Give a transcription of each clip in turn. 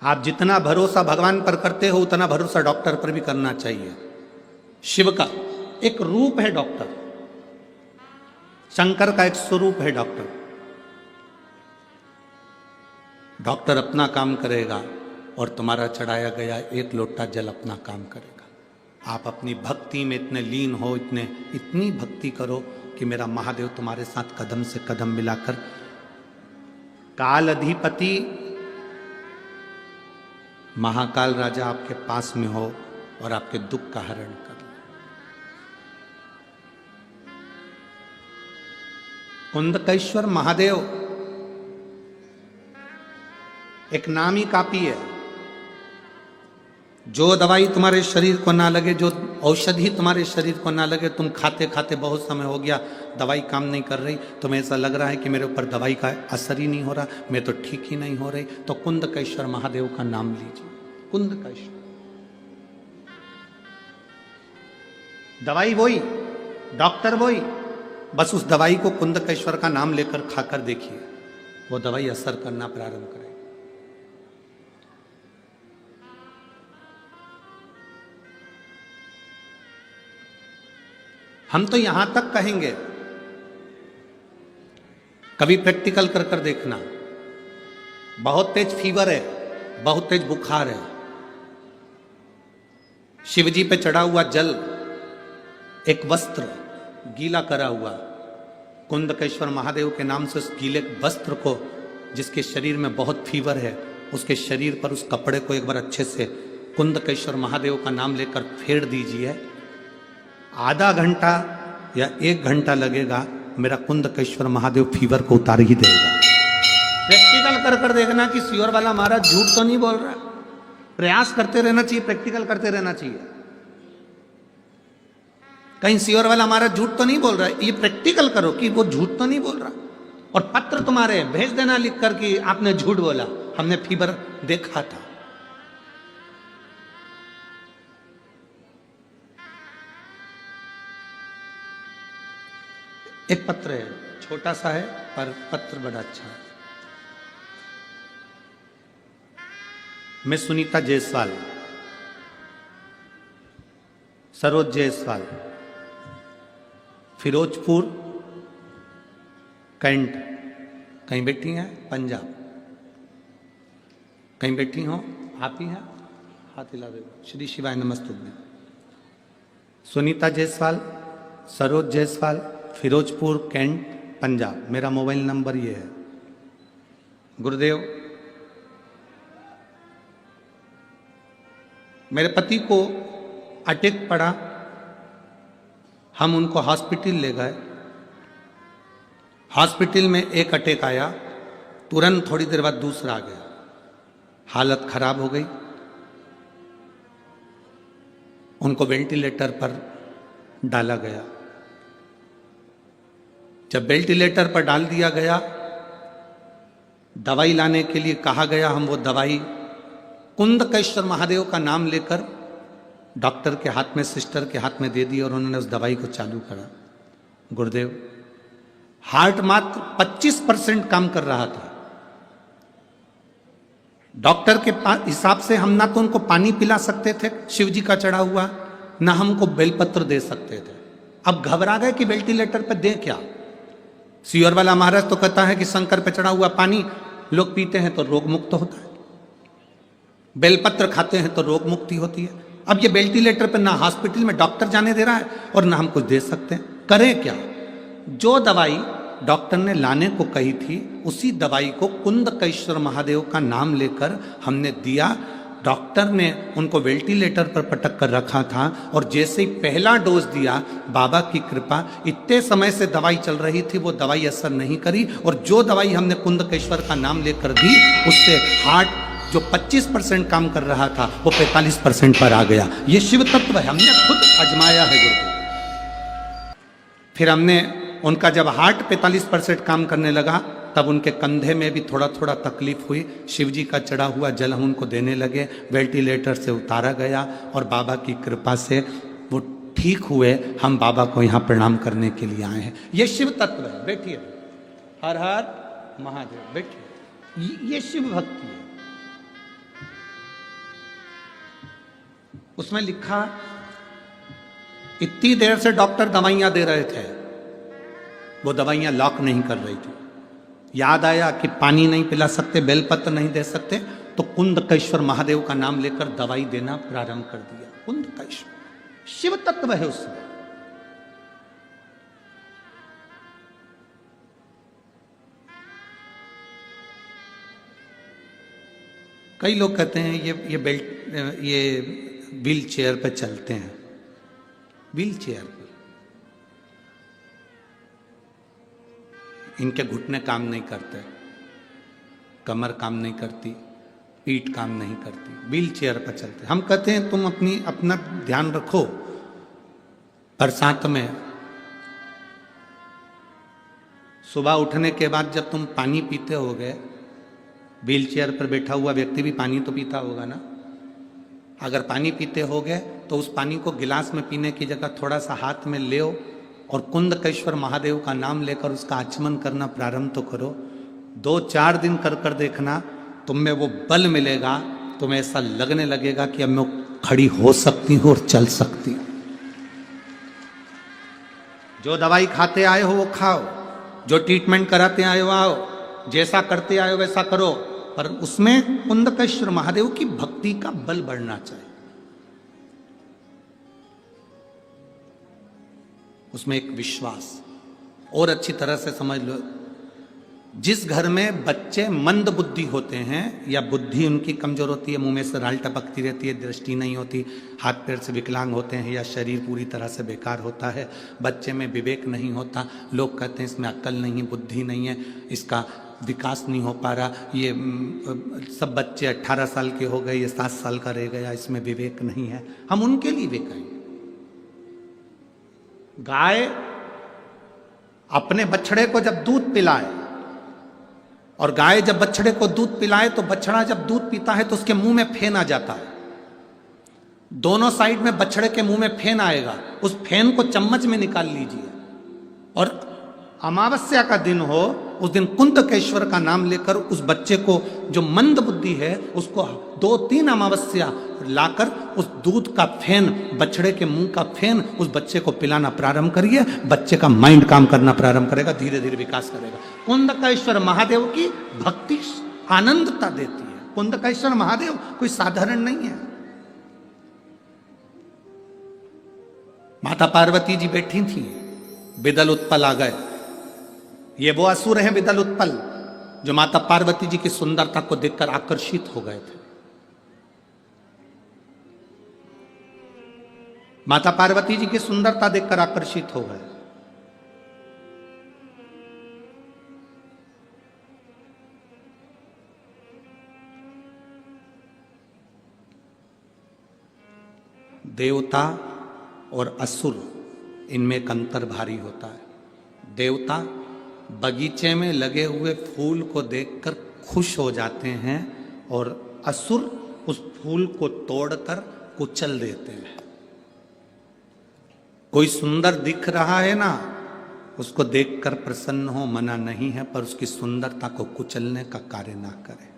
आप जितना भरोसा भगवान पर करते हो उतना भरोसा डॉक्टर पर भी करना चाहिए। शिव का एक रूप है डॉक्टर, शंकर का एक स्वरूप है डॉक्टर। डॉक्टर अपना काम करेगा और तुम्हारा चढ़ाया गया एक लोटा जल अपना काम करेगा। आप अपनी भक्ति में इतने लीन हो, इतनी भक्ति करो कि मेरा महादेव तुम्हारे साथ कदम से कदम मिलाकर काल अधिपति महाकाल राजा आपके पास में हो और आपके दुख का हरण कर ले। कुंदकेश्वर महादेव एक नाम ही काफी है। जो दवाई तुम्हारे शरीर को ना लगे, जो औषधि तुम्हारे शरीर को ना लगे, तुम खाते खाते बहुत समय हो गया, दवाई काम नहीं कर रही, तुम्हें ऐसा लग रहा है कि मेरे ऊपर दवाई का असर ही नहीं हो रहा, मैं तो ठीक ही नहीं हो रही, तो कुंदकेश्वर महादेव का नाम लीजिए। कुंदकेश्वर दवाई वही, डॉक्टर वही, बस उस दवाई को कुंदकेश्वर का नाम लेकर खाकर देखिए, वो दवाई असर करना प्रारंभ करेगी। हम तो यहां तक कहेंगे, कभी प्रैक्टिकल कर कर देखना। बहुत तेज फीवर है, बहुत तेज बुखार है, शिवजी पे चढ़ा हुआ जल, एक वस्त्र गीला करा हुआ, कुंदकेश्वर महादेव के नाम से उस गीले वस्त्र को, जिसके शरीर में बहुत फीवर है, उसके शरीर पर उस कपड़े को एक बार अच्छे से कुंदकेश्वर महादेव का नाम लेकर फेर दीजिए। आधा घंटा या 1 घंटा लगेगा, मेरा कुंदकेश्वर महादेव फीवर को उतार ही देगा। प्रैक्टिकल कर कर देखना कि सियोर वाला महाराज झूठ तो नहीं बोल रहा। प्रयास करते रहना चाहिए, प्रैक्टिकल करते रहना चाहिए। कहीं सियोर वाला महाराज झूठ तो नहीं बोल रहा है, ये प्रैक्टिकल करो कि वो झूठ तो नहीं बोल रहा। और पत्र तुम्हारे भेज देना लिख कर कि आपने झूठ बोला, हमने फीवर देखा था। एक पत्र है, छोटा सा है पर पत्र बड़ा अच्छा है। मैं सुनीता जायसवाल, सरोज जायसवाल, फिरोजपुर कैंट, कहीं बैठी हैं पंजाब, कहीं बैठी हो आप ही हैं, हाथ हिला दो। श्री शिवाय नमस्तुभ्यं। सुनीता जायसवाल, सरोज जायसवाल, फिरोजपुर कैंट, पंजाब। मेरा मोबाइल नंबर ये है। गुरुदेव, मेरे पति को अटैक पड़ा, हम उनको हॉस्पिटल ले गए। हॉस्पिटल में एक अटैक आया, तुरंत थोड़ी देर बाद दूसरा आ गया, हालत खराब हो गई। उनको वेंटिलेटर पर डाला गया। जब वेंटिलेटर पर डाल दिया गया, दवाई लाने के लिए कहा गया, हम वो दवाई कुंदकेश्वर महादेव का नाम लेकर डॉक्टर के हाथ में, सिस्टर के हाथ में दे दी और उन्होंने उस दवाई को चालू करा। गुरुदेव, हार्ट मात्र 25% काम कर रहा था। डॉक्टर के हिसाब से हम ना तो उनको पानी पिला सकते थे शिव जी का चढ़ा हुआ, ना हमको बेलपत्र दे सकते थे। अब घबरा गए कि वेंटिलेटर पर दें क्या। सियोर वाला महाराज तो कहता है कि शंकर पे चढ़ा हुआ पानी लोग पीते हैं तो रोग मुक्त होता है, बेलपत्र खाते हैं तो रोग मुक्ति होती है। अब ये वेंटिलेटर पे ना हॉस्पिटल में डॉक्टर जाने दे रहा है और ना हम कुछ दे सकते हैं, करें क्या। जो दवाई डॉक्टर ने लाने को कही थी, उसी दवाई को कुंदकेश्वर महादेव का नाम लेकर हमने दिया। डॉक्टर ने उनको वेंटिलेटर पर पटक कर रखा था और जैसे ही पहला डोज दिया, बाबा की कृपा, इतने समय से दवाई चल रही थी, वो दवाई असर नहीं करी। और जो दवाई हमने कुंदकेश्वर का नाम लेकर दी, उससे हार्ट जो 25% काम कर रहा था वो 45% पर आ गया। ये शिव तत्व है, हमने खुद आजमाया है गुरुदेव। फिर हमने उनका जब हार्ट 45% काम करने लगा, तब उनके कंधे में भी थोड़ा थोड़ा तकलीफ हुई। शिवजी का चढ़ा हुआ जल हम उनको देने लगे, वेंटिलेटर से उतारा गया और बाबा की कृपा से वो ठीक हुए। हम बाबा को यहाँ प्रणाम करने के लिए आए हैं। ये शिव तत्व है। बैठिए, हर हर महादेव, बैठिए। ये शिव भक्ति है। उसमें लिखा, इतनी देर से डॉक्टर दवाइयां दे रहे थे, वो दवाइयां लॉक नहीं कर रही थी। याद आया कि पानी नहीं पिला सकते, बेलपत्र नहीं दे सकते, तो कुंदकेश्वर महादेव का नाम लेकर दवाई देना प्रारंभ कर दिया। कुंदकेश्वर शिव तत्व है उसमें। कई लोग कहते हैं ये व्हील चेयर पे चलते हैं। व्हील चेयर पे इनके घुटने काम नहीं करते, कमर काम नहीं करती, पीठ काम नहीं करती, व्हील चेयर पर चलते। हम कहते हैं तुम अपना ध्यान रखो। बरसात में सुबह उठने के बाद जब तुम पानी पीते होगे, व्हील चेयर पर बैठा हुआ व्यक्ति भी पानी तो पीता होगा ना। अगर पानी पीते होगे तो उस पानी को गिलास में पीने की जगह थोड़ा सा हाथ में ले और कुंदकेश्वर महादेव का नाम लेकर उसका आचमन करना प्रारंभ तो करो। 2-4 दिन कर कर देखना, तुम में वो बल मिलेगा, तुम्हें ऐसा लगने लगेगा कि अब मैं खड़ी हो सकती हूँ और चल सकती हूँ। जो दवाई खाते आए हो वो खाओ, जो ट्रीटमेंट कराते आए हो आओ, जैसा करते आए हो वैसा करो, पर उसमें कुंदकेश्वर महादेव की भक्ति का बल बढ़ना चाहिए। उसमें एक विश्वास। और अच्छी तरह से समझ लो, जिस घर में बच्चे मंद बुद्धि होते हैं या बुद्धि उनकी कमजोर होती है, मुंह में से राल टपकती रहती है, दृष्टि नहीं होती, हाथ पैर से विकलांग होते हैं या शरीर पूरी तरह से बेकार होता है, बच्चे में विवेक नहीं होता, लोग कहते हैं इसमें अक्ल नहीं, बुद्धि नहीं है, इसका विकास नहीं हो पा रहा, ये सब बच्चे 18 साल के हो गए, ये 7 साल का रह गया, इसमें विवेक नहीं है, हम उनके लिए भी कहेंगे। गाय अपने बछड़े को जब दूध पिलाए, और गाय जब बछड़े को दूध पिलाए तो बछड़ा जब दूध पीता है तो उसके मुंह में फेन आ जाता है। दोनों साइड में बछड़े के मुंह में फेन आएगा, उस फेन को चम्मच में निकाल लीजिए, और अमावस्या का दिन हो उस दिन कुंदकेश्वर का नाम लेकर उस बच्चे को, जो मंद बुद्धि है, उसको 2-3 अमावस्या लाकर उस दूध का फेन, बछड़े के मुंह का फेन उस बच्चे को पिलाना प्रारंभ करिए। बच्चे का माइंड काम करना प्रारंभ करेगा, धीरे धीरे विकास करेगा। कुंदकेश्वर महादेव की भक्ति आनंदता देती है। कुंदकेश्वर महादेव कोई साधारण नहीं है। माता पार्वती जी बैठी थी, बिदल उत्पल आ गए। ये वो असुर हैं बिदल उत्पल जो माता पार्वती जी की सुंदरता को देखकर आकर्षित हो गए थे। माता पार्वती जी की सुंदरता देखकर आकर्षित हो गए। देवता और असुर, इनमें एक अंतर भारी होता है। देवता बगीचे में लगे हुए फूल को देखकर खुश हो जाते हैं, और असुर उस फूल को तोड़कर कुचल देते हैं। कोई सुंदर दिख रहा है ना, उसको देखकर प्रसन्न हो, मना नहीं है, पर उसकी सुंदरता को कुचलने का कार्य ना करें।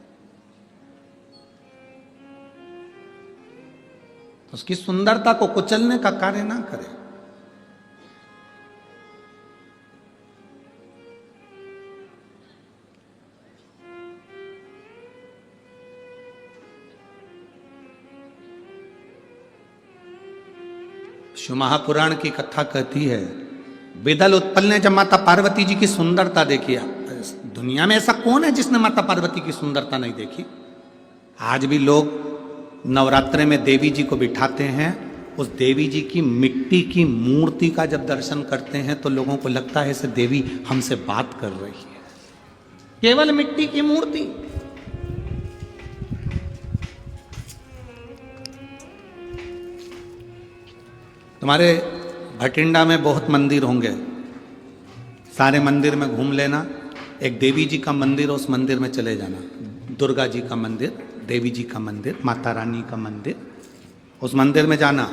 उसकी सुंदरता को कुचलने का कार्य ना करें। शिव महापुराण की कथा कहती है, बिदल उत्पल ने जब माता पार्वती जी की सुंदरता देखी, दुनिया में ऐसा कौन है जिसने माता पार्वती की सुंदरता नहीं देखी? आज भी लोग नवरात्रे में देवी जी को बिठाते हैं, उस देवी जी की मिट्टी की मूर्ति का जब दर्शन करते हैं तो लोगों को लगता है ऐसे देवी हमसे बात कर रही है। केवल मिट्टी की मूर्ति। तुम्हारे भटिंडा में बहुत मंदिर होंगे, सारे मंदिर में घूम लेना, एक देवी जी का मंदिर है, उस मंदिर में चले जाना। दुर्गा जी का मंदिर, देवी जी का मंदिर, माता रानी का मंदिर, उस मंदिर में जाना।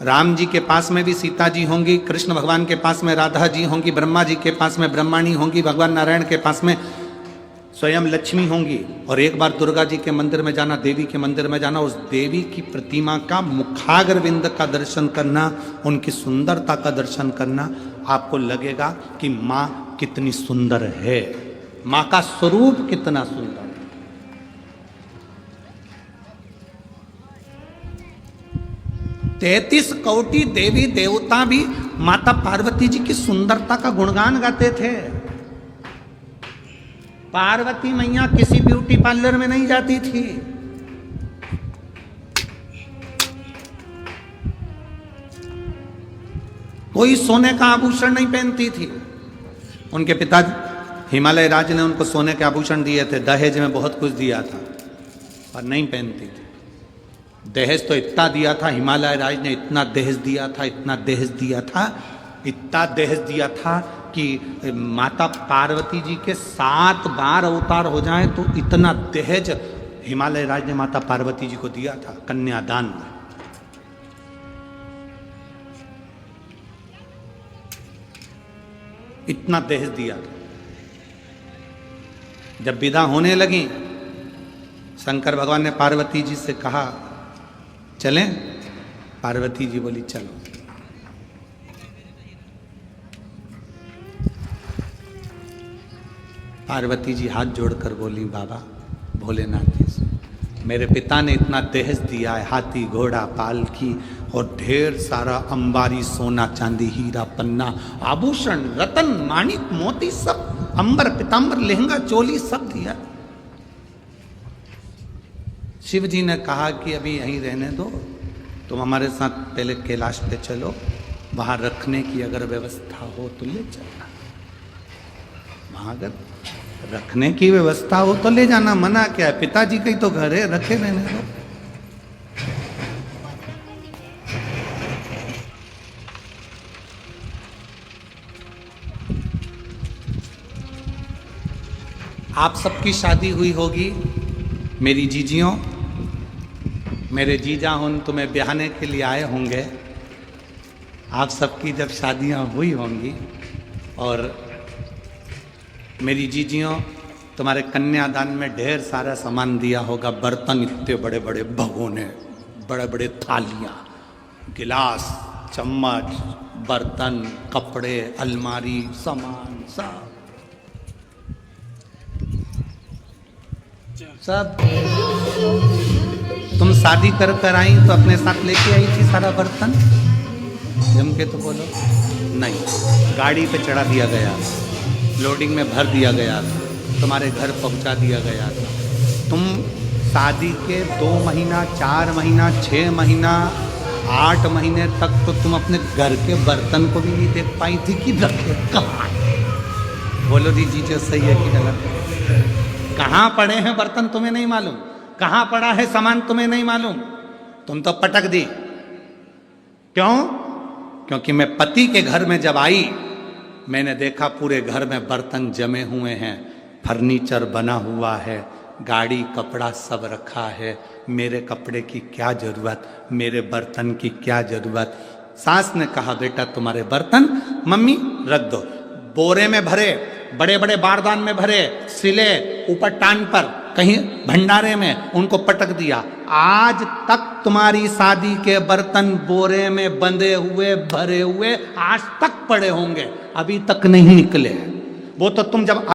राम जी के पास में भी सीता जी होंगी, कृष्ण भगवान के पास में राधा जी होंगी, ब्रह्मा जी के पास में ब्रह्माणी होंगी, भगवान नारायण के पास में स्वयं लक्ष्मी होंगी। और एक बार दुर्गा जी के मंदिर में जाना, देवी के मंदिर में जाना, उस देवी की प्रतिमा का मुखाग्रविंद का दर्शन करना, उनकी सुंदरता का दर्शन करना, आपको लगेगा कि माँ कितनी सुंदर है, माँ का स्वरूप कितना सुंदर है। 33 कोटि देवी देवता भी माता पार्वती जी की सुंदरता का गुणगान गाते थे। पार्वती मैया किसी ब्यूटी पार्लर में नहीं जाती थी। कोई सोने का आभूषण नहीं पहनती थी। उनके पिता हिमालय राज ने उनको सोने के आभूषण दिए थे, दहेज में बहुत कुछ दिया था, पर नहीं पहनती थी। दहेज तो इतना दिया था, हिमालय राज ने इतना दहेज दिया था, इतना दहेज दिया था, इतना दहेज दिया था कि माता पार्वती जी के 7 बार अवतार हो जाए तो इतना दहेज हिमालय राज ने माता पार्वती जी को दिया था कन्यादान में। इतना दहेज दिया था। जब विदा होने लगी, शंकर भगवान ने पार्वती जी से कहा चलें? पार्वती जी बोली चलो। पार्वती जी हाथ जोड़कर बोली, बाबा भोलेनाथ जी से, मेरे पिता ने इतना दहेज दिया है, हाथी घोड़ा पालकी और ढेर सारा अंबारी सोना चांदी हीरा पन्ना आभूषण रतन माणिक मोती सब, अंबर पीतांबर लहंगा चोली सब दिया। शिव जी ने कहा कि अभी यहीं रहने दो, तुम हमारे साथ पहले कैलाश पे चलो, वहां रखने की अगर व्यवस्था हो तो ले चलना, वहां अगर रखने की व्यवस्था हो तो ले जाना, मना क्या है, पिताजी का ही तो घर है, रखे रहने दो। आप सबकी शादी हुई होगी, मेरी जीजियों, मेरे जीजा उन तुम्हें ब्याहने के लिए आए होंगे। आप सबकी जब शादियां हुई होंगी और मेरी जीजियों तुम्हारे कन्यादान में ढेर सारा सामान दिया होगा, बर्तन इतने बड़े बड़े भगोने, बड़े बड़े थालियाँ, गिलास, चम्मच, बर्तन, कपड़े, अलमारी, सामान सब तुम शादी कर कर आई तो अपने साथ लेके आई थी सारा बर्तन? जम के तो बोलो। नहीं, गाड़ी पे चढ़ा दिया गया, लोडिंग में भर दिया गया, तुम्हारे घर पहुंचा दिया गया था। तुम शादी के 2 महीना, 4 महीना, 6 महीना, 8 महीने तक तो तुम अपने घर के बर्तन को भी नहीं देख पाई थी कि रखे कहाँ। बोलो दीजिए सही है कि गलत? कहाँ पड़े हैं बर्तन तुम्हें नहीं मालूम, कहाँ पड़ा है सामान तुम्हें नहीं मालूम, तुम तो पटक दी। क्यों? क्योंकि मैं पति के घर में जब आई, मैंने देखा पूरे घर में बर्तन जमे हुए हैं, फर्नीचर बना हुआ है, गाड़ी कपड़ा सब रखा है। मेरे कपड़े की क्या जरूरत, मेरे बर्तन की क्या जरूरत? सास ने कहा बेटा तुम्हारे बर्तन मम्मी रख दो, बोरे में भरे, बड़े बड़े बारदान में भरे, सिले ऊपर टांग पर कहीं भंडारे में उनको पटक दिया। आज तक तुम्हारी शादी के बर्तन बोरे में बंधे हुए भरे हुए आज तक पड़े होंगे, अभी तक नहीं निकले। वो तो तुम जब